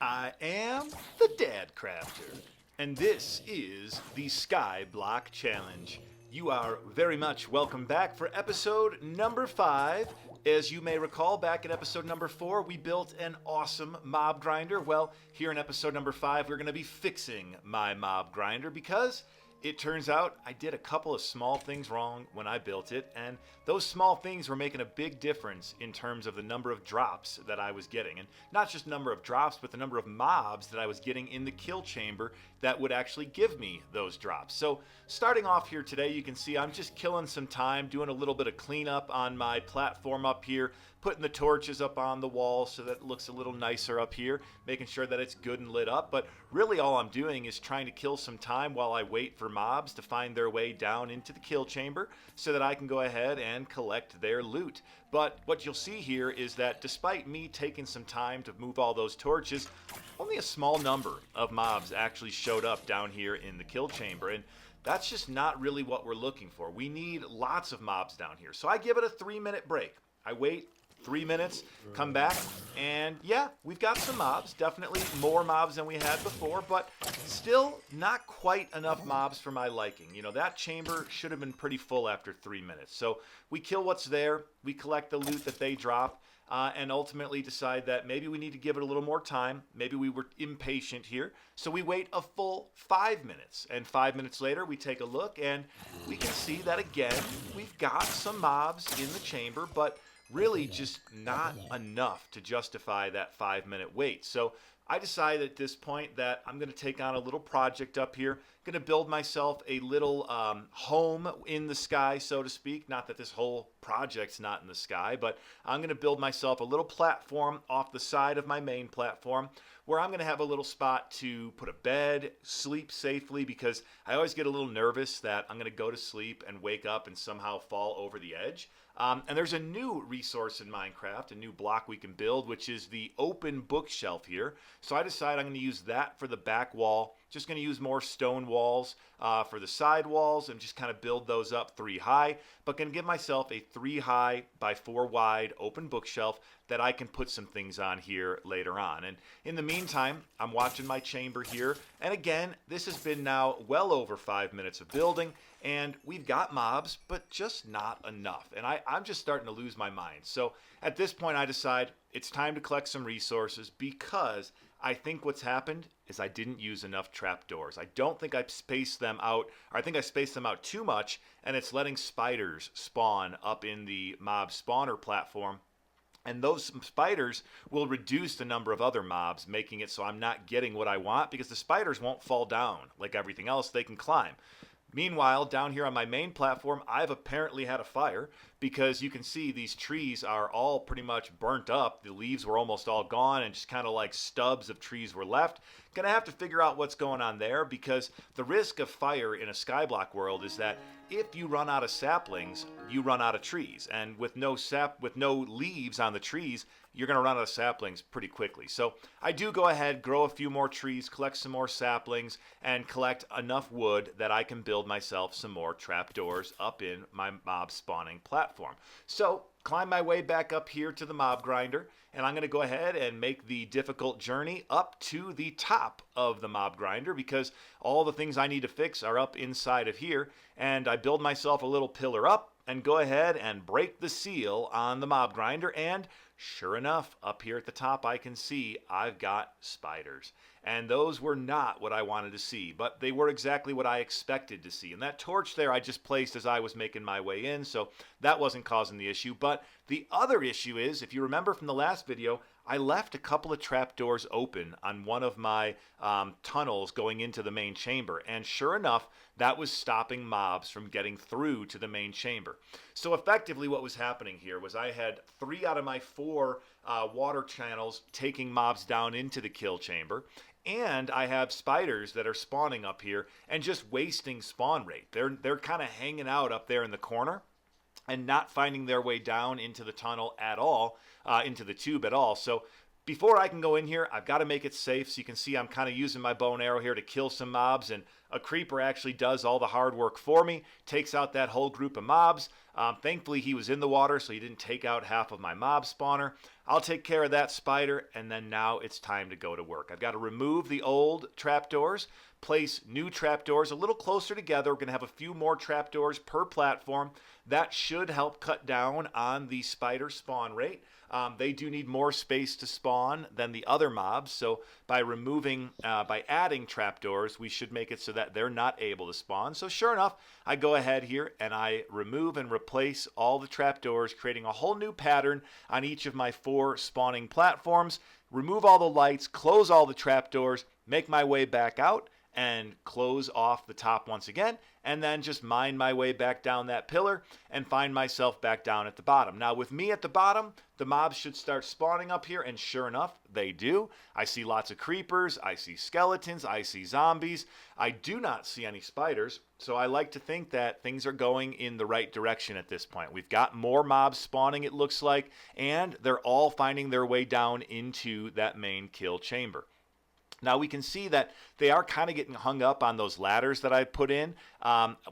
I am the Dadcrafter, and this is the Skyblock Challenge. You are very much welcome back for episode number 5. As you may recall, back in episode number 4, we built an awesome mob grinder. Well, here in episode number 5, we're going to be fixing my mob grinder because it turns out I did a couple of small things wrong when I built it, and those small things were making a big difference in terms of the number of drops that I was getting. And not just number of drops, but the number of mobs that I was getting in the kill chamber that would actually give me those drops. So starting off here today, you can see I'm just killing some time, doing a little bit of cleanup on my platform up here, putting the torches up on the wall so that it looks a little nicer up here, making sure that it's good and lit up. But really all I'm doing is trying to kill some time while I wait for mobs to find their way down into the kill chamber so that I can go ahead and collect their loot. But what you'll see here is that despite me taking some time to move all those torches, only a small number of mobs actually showed up down here in the kill chamber, and that's just not really what we're looking for. We need lots of mobs down here. So I give it a 3-minute break. I wait 3 minutes, come back, and yeah, we've got some mobs. Definitely more mobs than we had before, but still not quite enough mobs for my liking. You know, that chamber should have been pretty full after 3 minutes. So we kill what's there, we collect the loot that they drop, and ultimately decide that maybe we need to give it a little more time. Maybe we were impatient here. So we wait a full 5 minutes. And 5 minutes later, we take a look, and we can see that again, we've got some mobs in the chamber, but really just not enough to justify that 5-minute wait. So I decided at this point that I'm going to take on a little project up here. I'm going to build myself a little home in the sky, so to speak. Not that this whole project's not in the sky, but I'm going to build myself a little platform off the side of my main platform where I'm going to have a little spot to put a bed, sleep safely, because I always get a little nervous that I'm going to go to sleep and wake up and somehow fall over the edge. And there's a new resource in Minecraft, a new block we can build, which is the open bookshelf here. So I decided I'm going to use that for the back wall. Just going to use more stone walls for the side walls and just kind of build those up 3 high, but going to give myself a 3 high by 4 wide open bookshelf that I can put some things on here later on. And in the meantime, I'm watching my chamber here. And again, this has been now well over 5 minutes of building, and we've got mobs, but just not enough. And I'm just starting to lose my mind. So at this point, I decide it's time to collect some resources because I think what's happened is I didn't use enough trapdoors. I don't think I spaced them out, or I think I spaced them out too much, and it's letting spiders spawn up in the mob spawner platform. And those spiders will reduce the number of other mobs, making it so I'm not getting what I want because the spiders won't fall down like everything else. They can climb. Meanwhile, down here on my main platform, I've apparently had a fire because you can see these trees are all pretty much burnt up. The leaves were almost all gone and just kind of like stubs of trees were left. Gonna have to figure out what's going on there because the risk of fire in a skyblock world is that if you run out of saplings, you run out of trees. And with no leaves on the trees, you're going to run out of saplings pretty quickly. So I do go ahead, grow a few more trees, collect some more saplings, and collect enough wood that I can build myself some more trapdoors up in my mob spawning platform. So climb my way back up here to the mob grinder, and I'm going to go ahead and make the difficult journey up to the top of the mob grinder because all the things I need to fix are up inside of here, and I build myself a little pillar up and go ahead and break the seal on the mob grinder, and sure enough, up here at the top I can see I've got spiders. And those were not what I wanted to see, but they were exactly what I expected to see. And that torch there I just placed as I was making my way in, so that wasn't causing the issue. But the other issue is, if you remember from the last video, I left a couple of trapdoors open on one of my tunnels going into the main chamber. And sure enough, that was stopping mobs from getting through to the main chamber. So effectively what was happening here was I had 3 out of my 4 water channels taking mobs down into the kill chamber. And I have spiders that are spawning up here and just wasting spawn rate. They're kind of hanging out up there in the corner and not finding their way down into the tunnel at all, into the tube at all. So before I can go in here, I've got to make it safe. So you can see I'm kind of using my bow and arrow here to kill some mobs, and a creeper actually does all the hard work for me, takes out that whole group of mobs. Thankfully, he was in the water, so he didn't take out half of my mob spawner. I'll take care of that spider, and then now it's time to go to work. I've got to remove the old trapdoors, place new trapdoors a little closer together. We're going to have a few more trapdoors per platform. That should help cut down on the spider spawn rate. They do need more space to spawn than the other mobs, so by adding trapdoors, we should make it so that they're not able to spawn. So sure enough, I go ahead here and I remove and replace all the trapdoors, creating a whole new pattern on each of my 4 spawning platforms. Remove all the lights, close all the trapdoors, make my way back out, and close off the top once again, and then just mine my way back down that pillar and find myself back down at the bottom. Now with me at the bottom, the mobs should start spawning up here, and sure enough, they do. I see lots of creepers, I see skeletons, I see zombies. I do not see any spiders, so I like to think that things are going in the right direction at this point. We've got more mobs spawning, it looks like, and they're all finding their way down into that main kill chamber. Now we can see that they are kind of getting hung up on those ladders that I put in.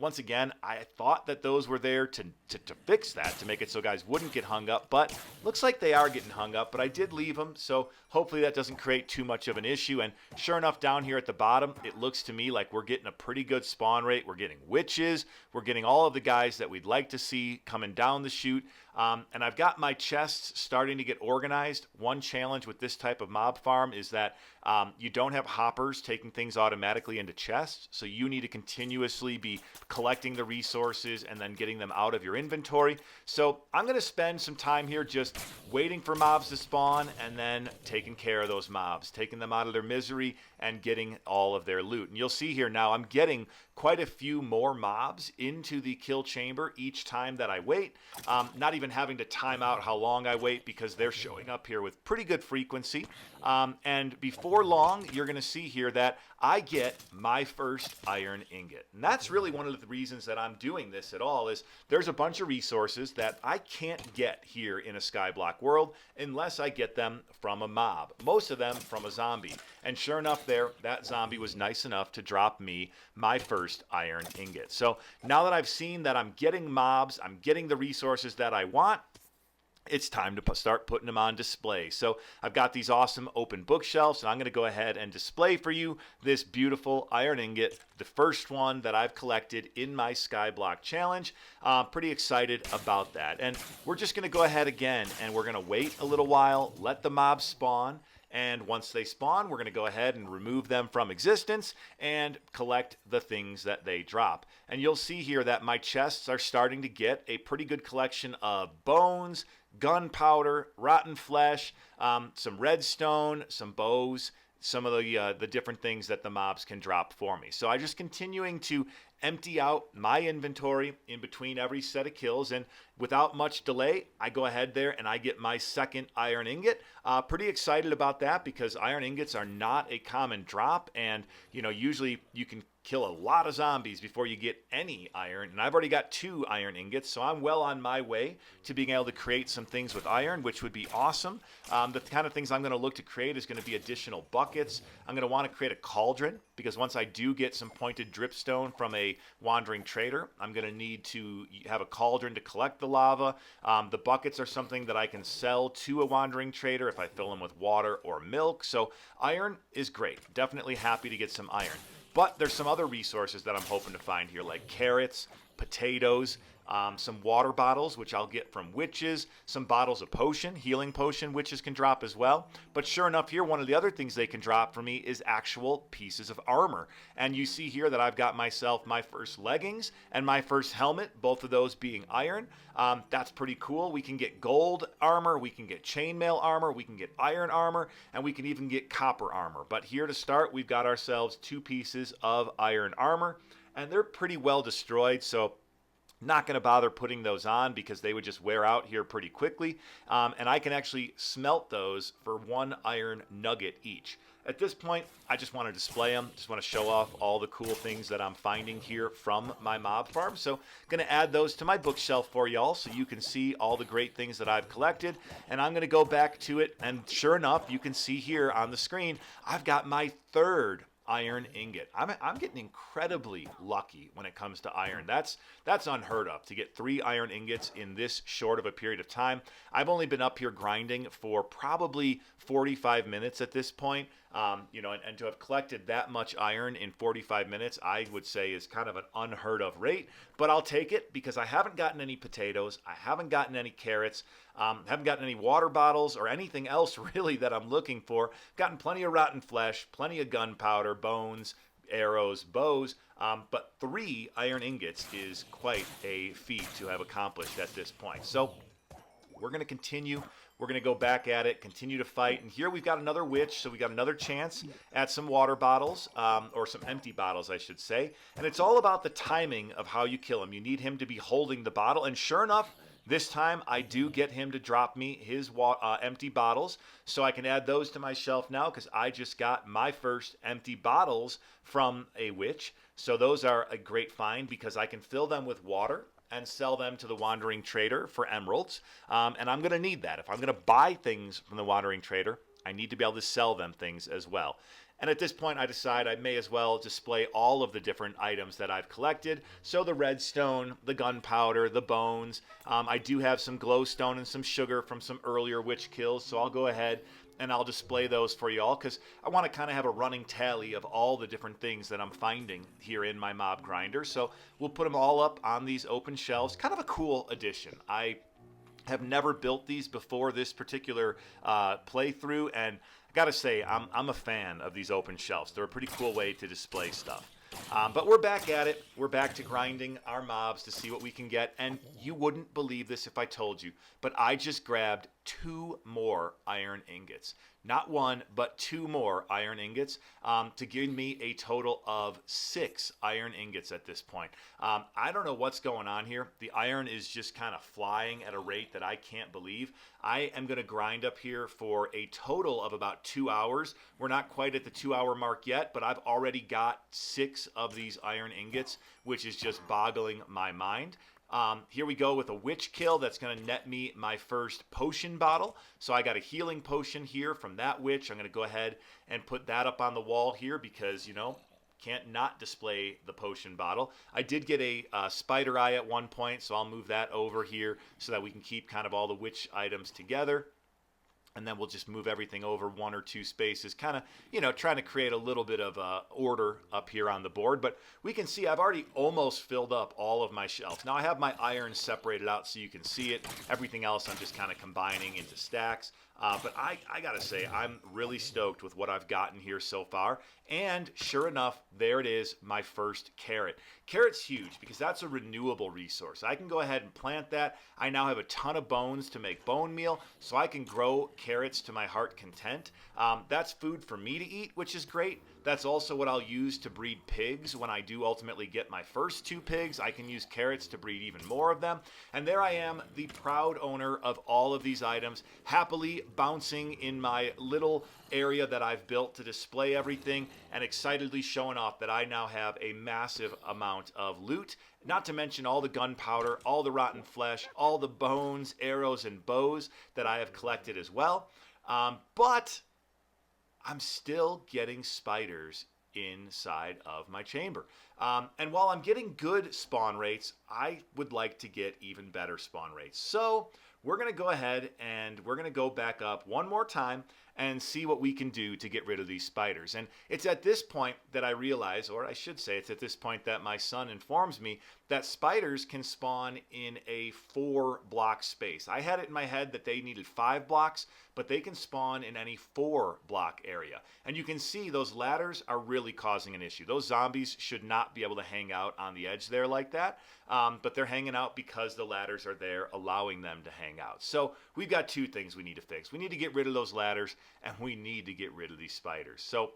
Once again, I thought that those were there to fix that, to make it so guys wouldn't get hung up, but looks like they are getting hung up, but I did leave them, so hopefully that doesn't create too much of an issue. And sure enough, down here at the bottom, it looks to me like we're getting a pretty good spawn rate. We're getting witches, we're getting all of the guys that we'd like to see coming down the chute. And I've got my chests starting to get organized. One challenge with this type of mob farm is that you don't have hoppers taking things automatically into chests, so you need to continuously be collecting the resources and then getting them out of your inventory. So I'm going to spend some time here just waiting for mobs to spawn and then taking care of those mobs, taking them out of their misery and getting all of their loot. And you'll see here now I'm getting quite a few more mobs into the kill chamber each time that I wait. Not even having to time out how long I wait because they're showing up here with pretty good frequency. And before long, you're going to see here that I get my first iron ingot. And that's really one of the reasons that I'm doing this at all, is there's a bunch of resources that I can't get here in a Skyblock world unless I get them from a mob. Most of them from a zombie. And sure enough there, that zombie was nice enough to drop me my first iron ingot. So now that I've seen that I'm getting mobs, I'm getting the resources that I want, it's time to start putting them on display. So I've got these awesome open bookshelves, and I'm going to go ahead and display for you this beautiful iron ingot, the first one that I've collected in my Skyblock challenge. Pretty excited about that. And we're just going to go ahead again, and we're going to wait a little while, let the mobs spawn. And once they spawn, we're going to go ahead and remove them from existence and collect the things that they drop. And you'll see here that my chests are starting to get a pretty good collection of bones, gunpowder, rotten flesh, some redstone, some bows, some of the different things that the mobs can drop for me. So I'm just continuing to empty out my inventory in between every set of kills, and without much delay, I go ahead there and I get my second iron ingot. Pretty excited about that because iron ingots are not a common drop, and usually you can kill a lot of zombies before you get any iron, and I've already got 2 iron ingots, so I'm well on my way to being able to create some things with iron, which would be awesome. The kind of things I'm going to look to create is going to be additional buckets. I'm going to want to create a cauldron, because once I do get some pointed dripstone from a wandering trader, I'm going to need to have a cauldron to collect the lava. The buckets are something that I can sell to a wandering trader if I fill them with water or milk, so iron is great. Definitely happy to get some iron. But there's some other resources that I'm hoping to find here, like carrots, potatoes, some water bottles, which I'll get from witches, some bottles of potion, healing potion, witches can drop as well. But sure enough here, one of the other things they can drop for me is actual pieces of armor. And you see here that I've got myself my first leggings and my first helmet, both of those being iron. That's pretty cool. We can get gold armor, we can get chainmail armor, we can get iron armor, and we can even get copper armor. But here to start, we've got ourselves 2 pieces of iron armor, and they're pretty well destroyed, so not going to bother putting those on because they would just wear out here pretty quickly. And I can actually smelt those for 1 iron nugget each. At this point, I just want to display them. Just want to show off all the cool things that I'm finding here from my mob farm. So going to add those to my bookshelf for y'all so you can see all the great things that I've collected. And I'm going to go back to it. And sure enough, you can see here on the screen, I've got my 3rd iron ingot. I'm getting incredibly lucky when it comes to iron. That's unheard of to get 3 iron ingots in this short of a period of time. I've only been up here grinding for probably 45 minutes at this point. And to have collected that much iron in 45 minutes, I would say is kind of an unheard of rate. But I'll take it because I haven't gotten any potatoes, I haven't gotten any carrots, haven't gotten any water bottles or anything else really that I'm looking for. Gotten plenty of rotten flesh, plenty of gunpowder, bones, arrows, bows, but 3 iron ingots is quite a feat to have accomplished at this point. So we're going to continue. We're going to go back at it, continue to fight. And here we've got another witch, so we got another chance at some water bottles, or some empty bottles, I should say. And it's all about the timing of how you kill him. You need him to be holding the bottle. And sure enough, this time I do get him to drop me his empty bottles, so I can add those to my shelf now because I just got my first empty bottles from a witch. So those are a great find because I can fill them with water and sell them to the wandering trader for emeralds. And I'm going to need that. If I'm going to buy things from the wandering trader, I need to be able to sell them things as well. And at this point, I decide I may as well display all of the different items that I've collected. So the redstone, the gunpowder, the bones. I do have some glowstone and some sugar from some earlier witch kills. So I'll go ahead and I'll display those for you all because I want to kind of have a running tally of all the different things that I'm finding here in my mob grinder. So we'll put them all up on these open shelves. Kind of a cool addition. I have never built these before this particular playthrough, and I gotta say, I'm a fan of these open shelves. They're a pretty cool way to display stuff. But we're back at it. We're back to grinding our mobs to see what we can get. And you wouldn't believe this if I told you, but I just grabbed 2 more iron ingots. Not 1, but 2 more iron ingots to give me a total of 6 iron ingots at this point. I don't know what's going on here. The iron is just kind of flying at a rate that I can't believe. I am going to grind up here for a total of about 2 hours. We're not quite at the 2-hour mark yet, but I've already got 6 of these iron ingots, which is just boggling my mind. Here we go with a witch kill that's going to net me my first potion bottle. So I got a healing potion here from that witch. I'm going to go ahead and put that up on the wall here because, can't not display the potion bottle. I did get a spider eye at one point, so I'll move that over here so that we can keep kind of all the witch items together. And then we'll just move everything over 1 or 2 spaces, kind of, trying to create a little bit of order up here on the board. But we can see I've already almost filled up all of my shelves. Now I have my iron separated out so you can see it. Everything else I'm just kind of combining into stacks. But I gotta say, I'm really stoked with what I've gotten here so far. And sure enough, there it is, my first carrot. Carrot's huge because that's a renewable resource. I can go ahead and plant that. I now have a ton of bones to make bone meal, so I can grow carrots to my heart content. That's food for me to eat, which is great. That's also what I'll use to breed pigs. When I do ultimately get my first 2 pigs, I can use carrots to breed even more of them. And there I am, the proud owner of all of these items, happily bouncing in my little area that I've built to display everything and excitedly showing off that I now have a massive amount of loot. Not to mention all the gunpowder, all the rotten flesh, all the bones, arrows, and bows that I have collected as well. But I'm still getting spiders inside of my chamber. And while I'm getting good spawn rates, I would like to get even better spawn rates. So we're going to go ahead and we're going to go back up one more time and see what we can do to get rid of these spiders. And it's at this point that I realize, or I should say it's at this point that my son informs me that spiders can spawn in a 4-block space. I had it in my head that they needed 5 blocks, but they can spawn in any 4-block area. And you can see those ladders are really causing an issue. Those zombies should not be able to hang out on the edge there like that, but they're hanging out because the ladders are there allowing them to hang out. So we've got 2 things we need to fix. We need to get rid of those ladders, and we need to get rid of these spiders. So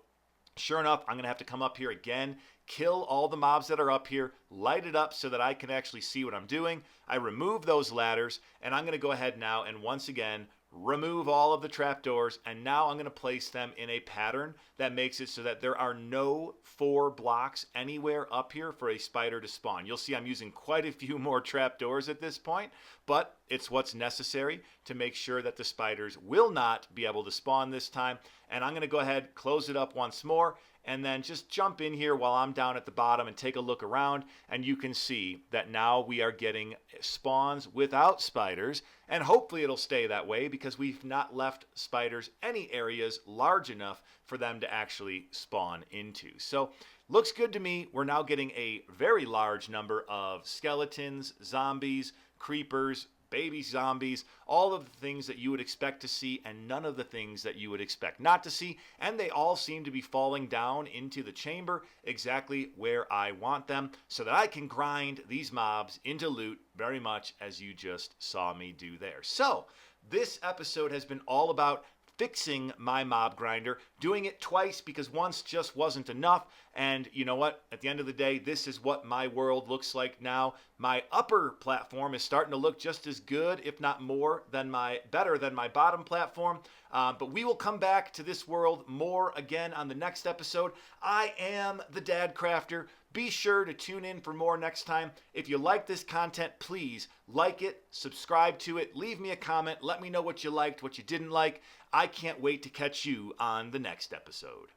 sure enough, I'm going to have to come up here again, kill all the mobs that are up here, light it up so that I can actually see what I'm doing. I remove those ladders, and I'm going to go ahead now and once again remove all of the trapdoors, and now I'm going to place them in a pattern that makes it so that there are no 4 blocks anywhere up here for a spider to spawn. You'll see I'm using quite a few more trapdoors at this point, but it's what's necessary to make sure that the spiders will not be able to spawn this time. And I'm going to go ahead, close it up once more, and then just jump in here while I'm down at the bottom and take a look around, and you can see that now we are getting spawns without spiders, and hopefully it'll stay that way because we've not left spiders any areas large enough for them to actually spawn into. So looks good to me. We're now getting a very large number of skeletons, zombies, creepers, baby zombies, all of the things that you would expect to see and none of the things that you would expect not to see, and they all seem to be falling down into the chamber exactly where I want them so that I can grind these mobs into loot very much as you just saw me do there. So this episode has been all about fixing my mob grinder, doing it twice because once just wasn't enough. And you know what? At the end of the day, this is what my world looks like now. My upper platform is starting to look just as good, if not more, better than my bottom platform. But we will come back to this world more again on the next episode. I am the Dadcrafter. Be sure to tune in for more next time. If you like this content, please like it, subscribe to it, leave me a comment, let me know what you liked, what you didn't like. I can't wait to catch you on the next episode.